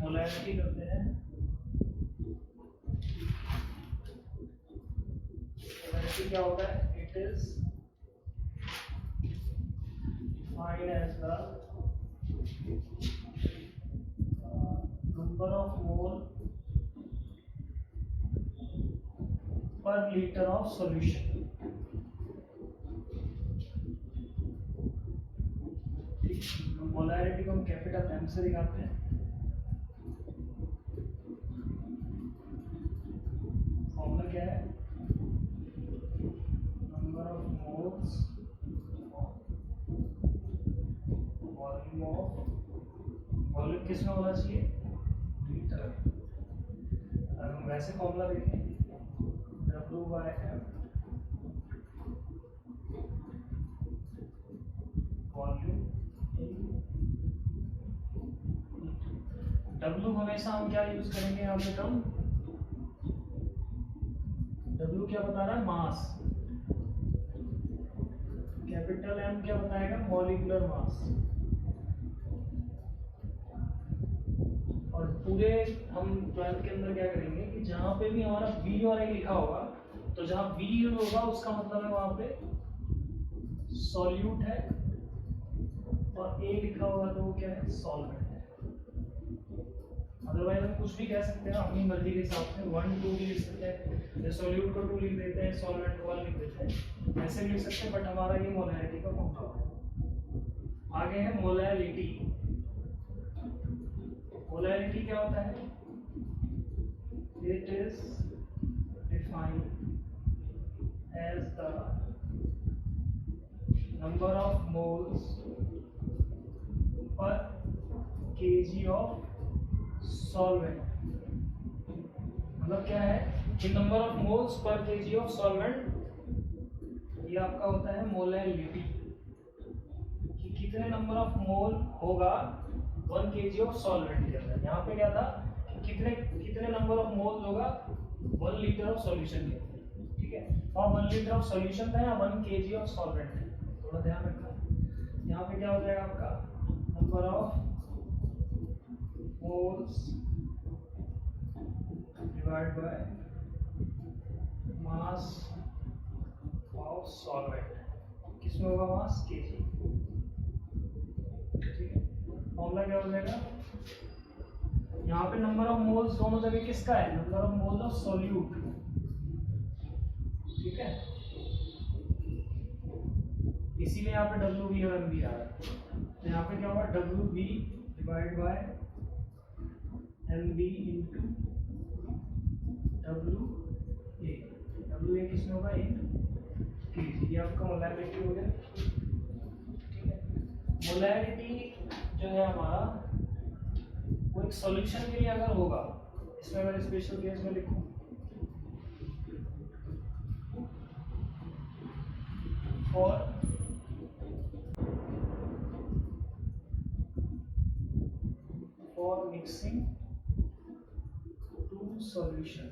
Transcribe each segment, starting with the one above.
Molarity करते हैं। Molarity क्या होता है? It is defined as the number of mole per litre of solution. Molarity को हम कैपिटल एम से दिखाते हैं। फॉर्मूला क्या है? Number of moles volume of, volume किस में होना चाहिए? लीटर। अगर हम वैसे फॉर्मूला देखें W/M वॉल्यूम। W हमेशा हम क्या यूज करेंगे यहाँ पे टर्म? W क्या बता रहा है? मास। कैपिटल M क्या बताएगा? Molecular mass. और पूरे हम 12th के अंदर क्या करेंगे कि जहां पे भी हमारा V और A लिखा होगा, तो जहां V होगा उसका मतलब है वहां पे सॉल्यूट है, और A लिखा होगा तो वो क्या है? सॉल्वेंट है। अदरवाइज हम कुछ भी कह सकते हैं अपनी मर्जी के हिसाब से, 1 2 भी लिख सकते हैं, या सॉल्यूट को 2 लिख देते हैं, सॉल्वेंट को 1 लिख देते हैं, ऐसे भी लिख सकते हैं। बट हमारा ये मोलैरिटी का फॉर्मूला है। आगे है मोलैरिटी। मोलैरिटी क्या होता है? It is defined as the number of moles per KG of solvent. मतलब क्या है कि number of moles per KG of solvent, ये आपका होता है मोलैरिटी, कि कितने नंबर ऑफ मोल होगा 1 kg ऑफ सॉल्वेंट के अंदर। यहाँ पे क्या था? कितने कितने नंबर ऑफ मोल्स होगा 1 लीटर ऑफ सॉल्यूशन के अंदर। ठीक है, और 1 लीटर ऑफ सॉल्यूशन था या 1 kg ऑफ सॉल्वेंट है, थोड़ा ध्यान रखना। यहाँ पे क्या हो जाएगा आपका? Number of moles divide by mass of solvent. किसमें होगा मास? केजी। ठीक है, फॉर्मूला क्या हो जाएगा? यहाँ पे नंबर ऑफ मोल्स दोनों जगह किसका है? Number of moles of solute. ठीक है, इसीलिए यहाँ पे WV और MV आ रहा है। तो यहाँ पे क्या होगा? WV divide by MV into WA। WA किसमें होगा? इन केजी। ये आपका मोलैरिटी हो गया। ठीक है, मोलैरिटी जो है हमारा, वो एक सॉल्यूशन के लिए अगर होगा, इसमें अगर स्पेशल केस में लिखूं फॉर मिक्सिंग 2 सॉल्यूशन,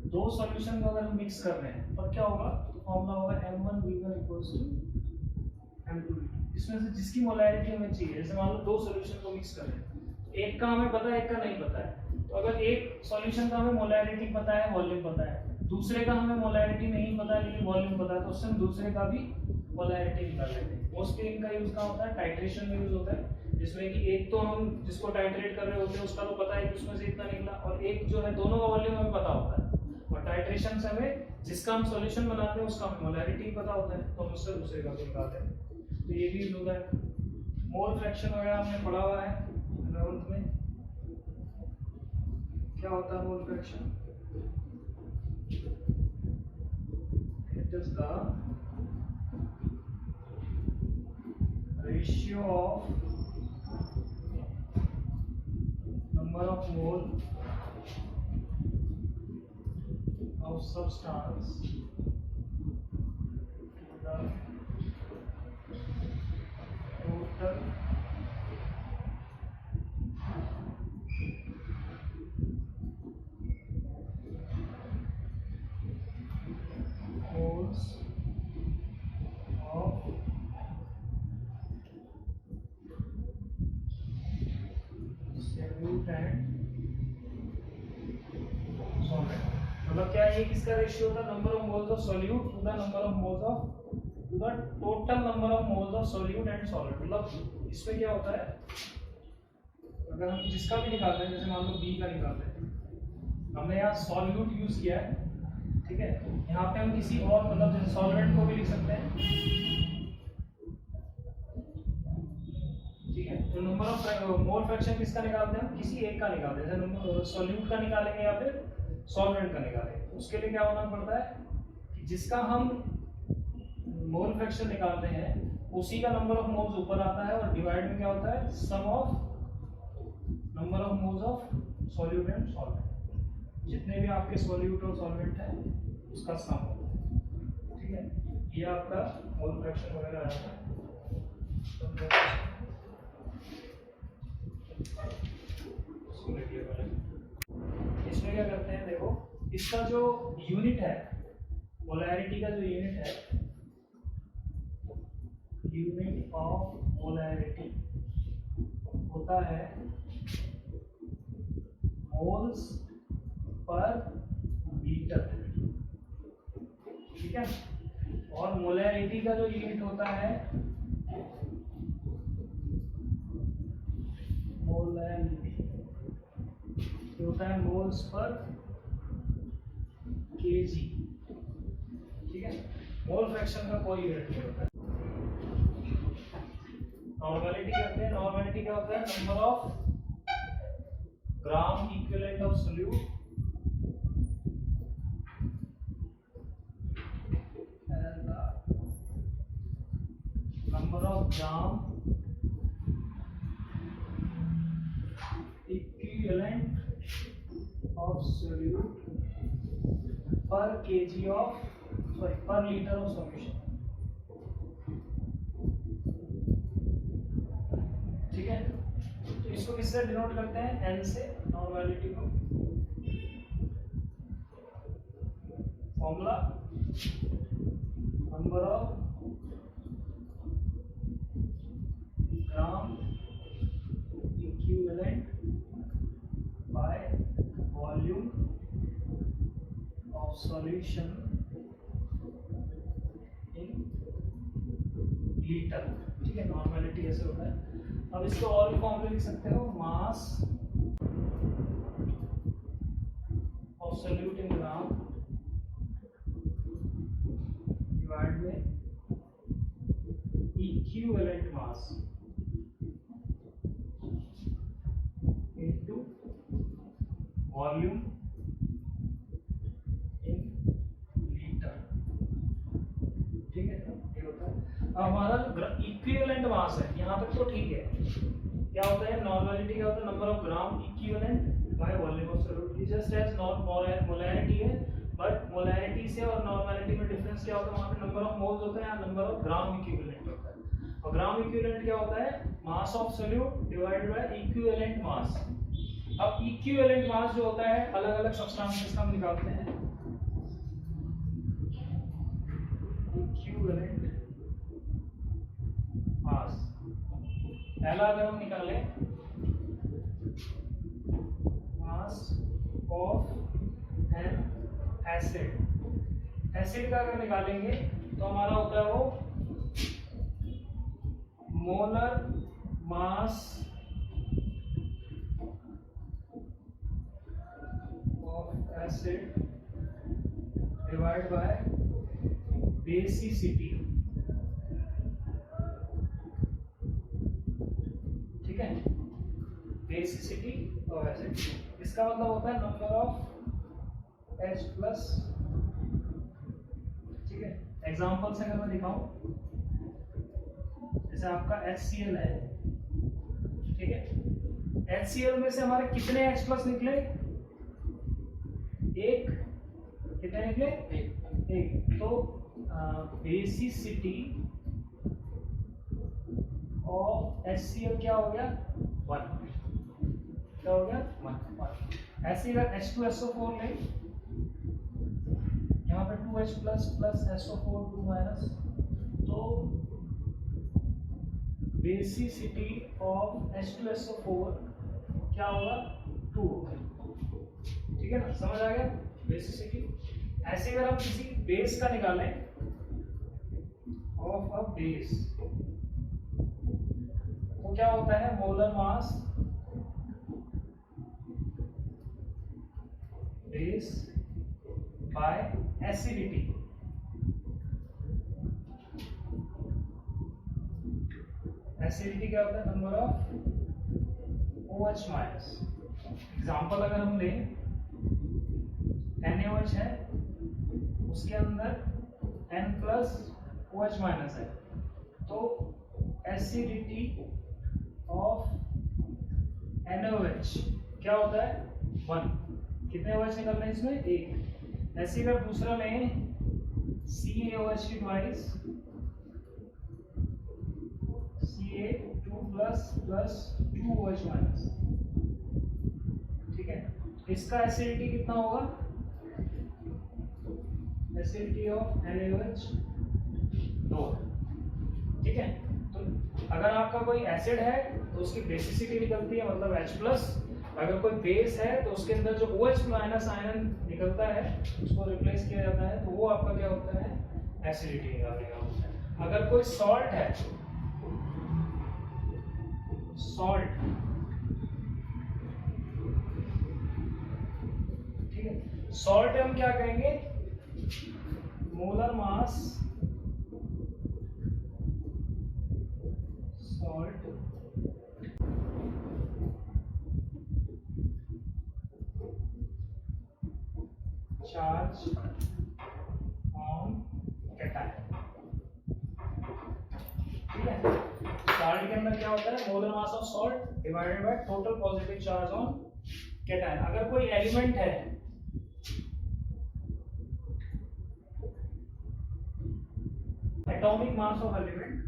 2 सॉल्यूशन को अगर हम मिक्स कर रहे हैं तो क्या होगा? तो फॉर्मूला होगा M1V1 = M2V2। इसमें से जिसकी मोलैरिटी हमें चाहिए, जैसे मान लो 2 सॉल्यूशन को मिक्स कर रहे हैं, एक का हमें पता है, एक का नहीं पता है। तो अगर एक सॉल्यूशन का हमें मोलैरिटी पता है, वॉल्यूम पता है, दूसरे का हमें मोलैरिटी नहीं पता है लेकिन वॉल्यूम पता है, तो उससे हम दूसरे का भी मोलैरिटी निकाल लेते हैं। मोस्टली इनका यूज कहाँ होता है? टाइट्रेशन में यूज होता है, जिसमें कि एक तो हम जिसको टाइट्रेट कर रहे होते हैं उसका तो पता है कि उसमें से इतना निकला, और एक जो है दोनों का वॉल्यूम हमें पता होता है, और टाइट्रेशन से हमें जिसका हम सॉल्यूशन बनाते हैं उसका हमें मोलैरिटी पता होता है, तो हम उससे दूसरे का भी निकालते हैं। तो ये भी यूज होता है। मोल फ्रैक्शन वगैरह हमने पढ़ा हुआ है 11th में। क्या होता है mole fraction? It is the ratio of number of mole of substance to the total moles of solute ये किसका रेशियो होता है, number of moles of solute to the number of moles of to the total number of moles of solute and solvent. मतलब इसमें क्या होता है, अगर हम जिसका भी निकालते हैं, जैसे मान लो बी का निकालते हैं, हमने यहाँ सॉल्यूट यूज किया है, ठीक है, यहाँ पे हम किसी और मतलब जैसे सॉल्वेंट को भी लिख सकते हैं, ठीक है। तो नंबर ऑफ मोल फ्रैक्शन किसका निकालते हैं, हम किसी एक का निकालते हैं, जैसे नंबर सॉल्यूट का निकालेंगे या फिर सॉल्वेंट का निकालेंगे। तो उसके लिए क्या होना पड़ता है कि जिसका हम मोल फ्रैक्शन निकालते हैं उसी का नंबर ऑफ मोल्स ऊपर आता है, और डिवाइड में क्या होता है, sum of number of moles of solute and solvent. जितने भी आपके सॉल्यूट और सॉल्वेंट है उसका सम होता है, ठीक है। ये आपका मोल फ्रैक्शन वगैरह आता है। इसमें क्या करते हैं, देखो इसका जो यूनिट है, मोलैरिटी का जो यूनिट है, यूनिट ऑफ मोलैरिटी होता है मोल्स पर लीटर, ठीक है। और मोलैरिटी का जो यूनिट होता है मोलैरिटी होता है मोल्स पर केजी, ठीक है। मोल फ्रैक्शन का कोई यूनिट नहीं होता है। नॉर्मलिटी करते हैं, नॉर्मलिटी क्या होता है, number of gram equivalent of solute number of gram equivalent of solute per kg of per liter of solution, ठीक है। तो इसको किससे डिनोट करते हैं, n से, नॉर्मलिटी को। Formula number of gram equivalent by volume of solution in liter, ठीक है। नॉर्मलिटी ऐसे होता है। अब इसको और भी फॉर्म में लिख सकते हो, mass of solute in gram divide में equivalent mass into volume in litre, ठीक है। ये होता है। अब हमारा जो इक्विवेलेंट मास है यहाँ तक तो ठीक है। क्या होता है, नॉर्मलिटी क्या होता है, number of gram equivalent by volume of solute, just as molarity है, बट मोलैरिटी से और नॉर्मलिटी में डिफरेंस क्या होता है, वहाँ पे नंबर ऑफ मोल्स होता है, यहाँ नंबर ऑफ ग्राम इक्विवेलेंट होता है। और ग्राम इक्विवेलेंट क्या होता है, मास of solute divided by equivalent mass. अब इक्विवेलेंट मास जो होता है, अलग अलग सब्सटेंसेस का हम निकालते हैं। इक्विवेलेंट मास पहला अगर हम निकालें, mass of N acid, acid का अगर निकालेंगे तो हमारा होता है वो molar mass of acid divide by basicity, ठीक है। बेसिसिटी ऑफ एसिड, इसका मतलब होता है नंबर ऑफ H प्लस, ठीक है। एग्जांपल से अगर मैं दिखाऊं, जैसे आपका HCl है, ठीक है। HCl में से हमारे कितने H प्लस निकले, एक, कितने निकले, एक। तो बेसिसिटी ऑफ HCl क्या हो गया, 1, क्या हो गया, 1। ऐसे अगर H2SO4 ले, यहाँ पे 2H plus plus SO4 2 minus, तो बेसिसिटी ऑफ H2SO4 क्या होगा, 2 होगा, ठीक है ना। समझ आ गया बेसिसिटी। ऐसे अगर हम किसी बेस का निकालें, ऑफ अ बेस, तो क्या होता है, molar mass base by acidity. Acidity क्या होता है, number of OH minus. Example अगर हम लें, NaOH है, उसके अंदर N प्लस OH माइनस है, तो एसिडिटी ऑफ NaOH क्या होता है, 1। कितने OH निकल रहे हैं इसमें, 1। ऐसे अगर दूसरा लें, CaOH की twice, Ca2 plus 2OH minus, ठीक है। इसका एसिडिटी कितना होगा, एसिडिटी ऑफ NaOH 2, ठीक है। तो अगर आपका कोई एसिड है तो उसकी बेसिसिटी निकलती है, मतलब H प्लस। अगर कोई बेस है तो उसके अंदर जो OH माइनस आयन निकलता है उसको रिप्लेस किया जाता है, तो वो आपका क्या होता है, एसिडिटी निकालेगा। अगर कोई सॉल्ट है, सॉल्ट, ठीक है, सॉल्ट हम क्या कहेंगे, molar mass salt charge on cation, ठीक है। सॉल्ट के अंदर क्या होता है, molar mass of salt divided by total positive charge on cation. अगर कोई एलिमेंट है, एटॉमिक मास ऑफ एलिमेंट,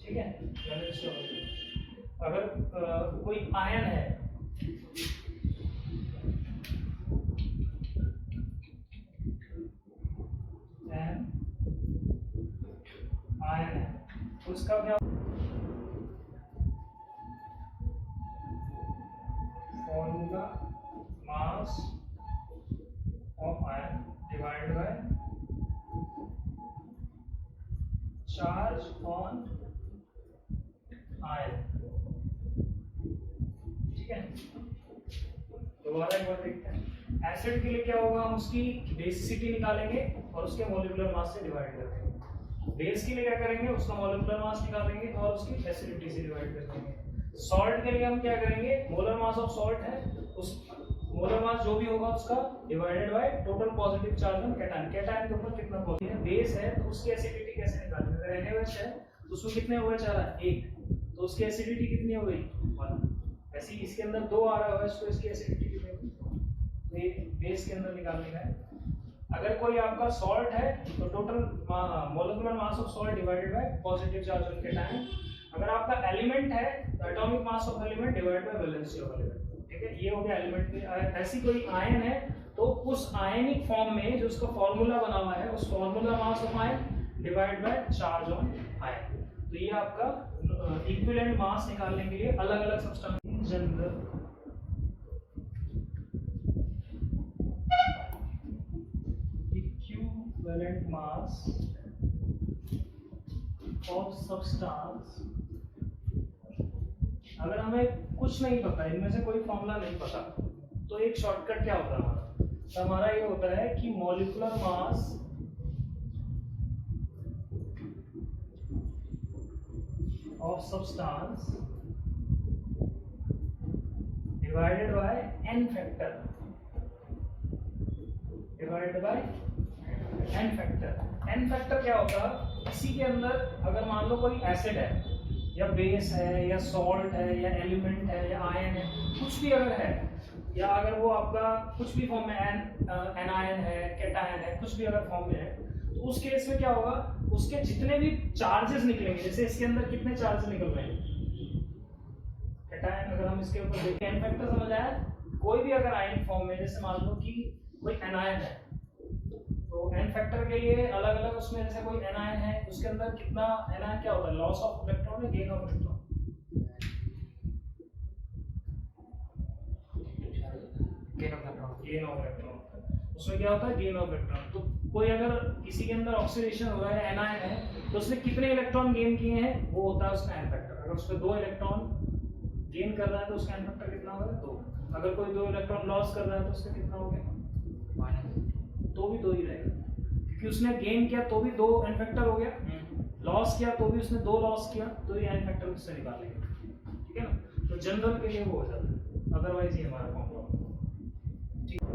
ठीक है। अगर कोई आयन है, आयन है, उसका क्या formula, mass of ion divided by charge on ion, ठीक है। दोबारा एक बार देखते हैं। एसिड के लिए क्या होगा, हम उसकी बेसिसिटी निकालेंगे और उसके मॉलिक्यूलर मास से डिवाइड कर देंगे। बेस के लिए क्या करेंगे, उसका मॉलिक्यूलर मास निकालेंगे और उसकी एसिडिटी से डिवाइड कर देंगे। सॉल्ट के लिए हम क्या करेंगे, मोलर मास ऑफ सॉल्ट है, उस मोलर मास जो भी होगा उसका divided by total positive charge on cation. Cation के ऊपर कितना पॉजिटिव है, बेस है, तो उसकी एसिडिटी कैसे निकालेंगे। अगर NaOH है तो उसमें कितने OH आ रहा है, 1, तो उसकी एसिडिटी कितनी हो गई, 1। ऐसे ही इसके अंदर 2 आ रहा है OH, तो इसकी एसिडिटी कितनी होगी, तो ये बेस के अंदर निकालने का है। अगर कोई आपका सॉल्ट है तो total molecular mass of salt divided by positive charge on cation. अगर आपका एलिमेंट है तो atomic mass of element divided by valency of element, ठीक है। ये हो गया एलिमेंट के। ऐसी कोई आयन है तो उस आयनिक फॉर्म में जो उसका फॉर्मूला बना हुआ है, उस formula mass of ion divide by charge on ion. तो ये आपका इक्विवेलेंट मास निकालने के लिए अलग अलग substance general equivalent mass of substance. अगर हमें कुछ नहीं पता, इनमें से कोई फॉर्मूला नहीं पता, तो एक शॉर्टकट क्या होता है हमारा, तो हमारा ये होता है कि molecular mass of substance divided by n factor, divided by n factor. n factor क्या होता है, इसी के अंदर अगर मान लो कोई एसिड है या बेस है या सॉल्ट है या एलिमेंट है या आयन है, कुछ भी अगर है, या अगर वो आपका कुछ भी फॉर्म में एनायन है, कैटायन है, कुछ भी अगर फॉर्म में है, तो उस केस में क्या होगा, उसके जितने भी चार्जेस निकलेंगे, जैसे इसके अंदर कितने चार्ज निकल रहे हैं कैटायन, अगर हम इसके ऊपर देखें n फैक्टर समझ आया। कोई भी अगर आयन फॉर्म में, जैसे मान लो कि कोई एनायन है, तो n फैक्टर के लिए अलग अलग उसमें जैसे कोई anion है उसके अंदर कितना anion क्या होता है, लॉस ऑफ इलेक्ट्रॉन या gain of electron? Gain of electron उसमें क्या होता है, गेन ऑफ इलेक्ट्रॉन। तो कोई अगर किसी के अंदर ऑक्सीडेशन हो रहा है एनायन है तो उसने कितने इलेक्ट्रॉन गेन किए हैं, वो होता है उसका एन फैक्टर। अगर उसमें 2 इलेक्ट्रॉन गेन कर रहा है तो उसका एन फैक्टर कितना होगा, 2। अगर कोई 2 इलेक्ट्रॉन लॉस कर रहा है तो उसका कितना हो गया, तो भी 2 ही रहेगा, क्योंकि उसने गेन किया तो भी 2 एन फैक्टर हो गया, लॉस किया तो भी उसने 2 लॉस किया तो ये एन फैक्टर उससे निकालेंगे, ठीक है ना। तो जनरल के लिए वो हो जाता है, अदरवाइज ये हमारा फॉर्मूला होता है, ठीक है।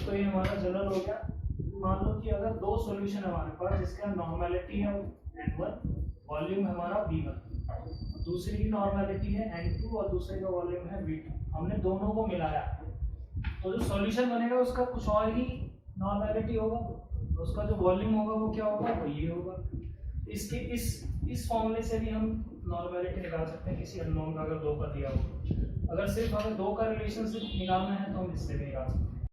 तो ये हमारा जनरल हो गया। मान लो कि अगर 2 सॉल्यूशन हमारे पास जिसका नॉर्मेलिटी है n1, वॉल्यूम हमारा v1, दूसरी की नॉर्मेलिटी है n2 और दूसरे का वॉल्यूम है v2, हमने दोनों को मिलाया तो जो सॉल्यूशन बनेगा उसका कुछ और ही नॉर्मेलिटी होगा, उसका जो वॉल्यूम होगा वो क्या होगा, वो ये होगा। इसके इस फॉर्मूले से भी हम नॉर्मेलिटी निकाल सकते हैं किसी अननोन का, अगर 2 का दिया हो। अगर सिर्फ हमें 2 का रिलेशनशिप निकालना है तो हम इससे भी निकाल सकते हैं।